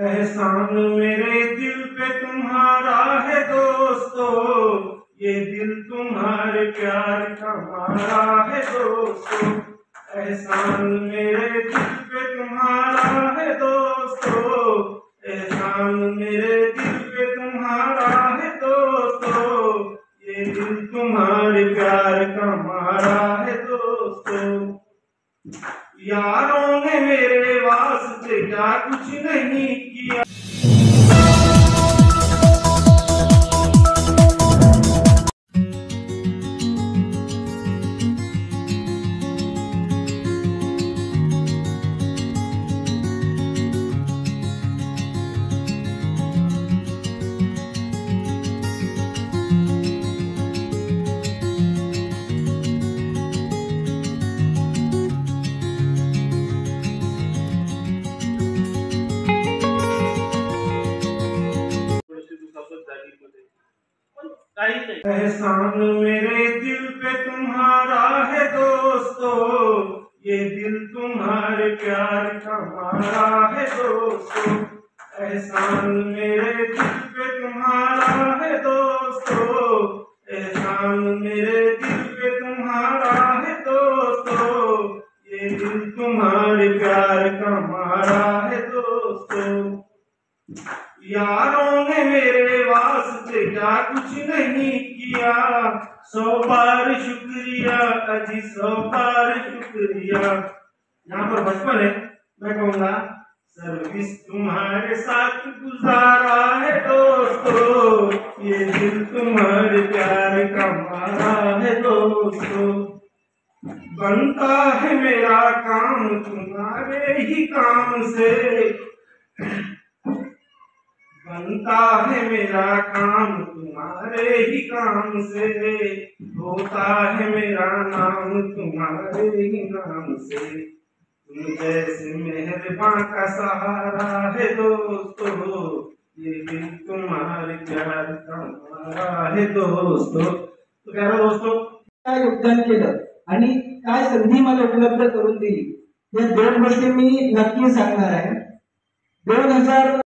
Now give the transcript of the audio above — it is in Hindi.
एहसान मेरे दिल पे तुम्हारा है दोस्तों, ये दिल तुम्हारे प्यार का मारा है दोस्तों। एहसान मेरे दिल पे तुम्हारा है दोस्तों, एहसान मेरे दिल पे तुम्हारा है दोस्तों, ये दिल तुम्हारे प्यार का मारा है दोस्तों। यारों ने मेरे वास्ते क्या कुछ नहीं किया। एहसान मेरे दिल पे तुम्हारा है दोस्तों, ये दिल तुम्हारे प्यार का मारा है दोस्तों। एहसान मेरे दिल पे तुम्हारा है दोस्तों, एहसान मेरे दिल पे तुम्हारा है दोस्तों, ये दिल तुम्हारे प्यार का मारा है दोस्तों। यारों ने मेरे वास्ते क्या कुछ नहीं किया, 100 बार शुक्रिया अजी 100 बार शुक्रिया। यहाँ पर बचपन है, मैं कहूँगा सर्विस तुम्हारे साथ गुजारा है दोस्तों, ये दिल तुम्हारे प्यार का मारा है दोस्तों। बनता है मेरा काम तुम्हारे ही काम से, बनता है मेरा काम तुम्हारे ही काम से, होता है मेरा नाम तुम्हारे ही नाम से। तुम जैसे मेहरबान का सहारा है दोस्तों, ये दिल तुम्हारे प्यार का मारा है दोस्तों। तो प्यारे दोस्तों, काय योगदान केलं आणि काय संधी मला उपलब्ध करून दिली, या दोन गोष्टी मी नक्की सांगणार आहे। 2000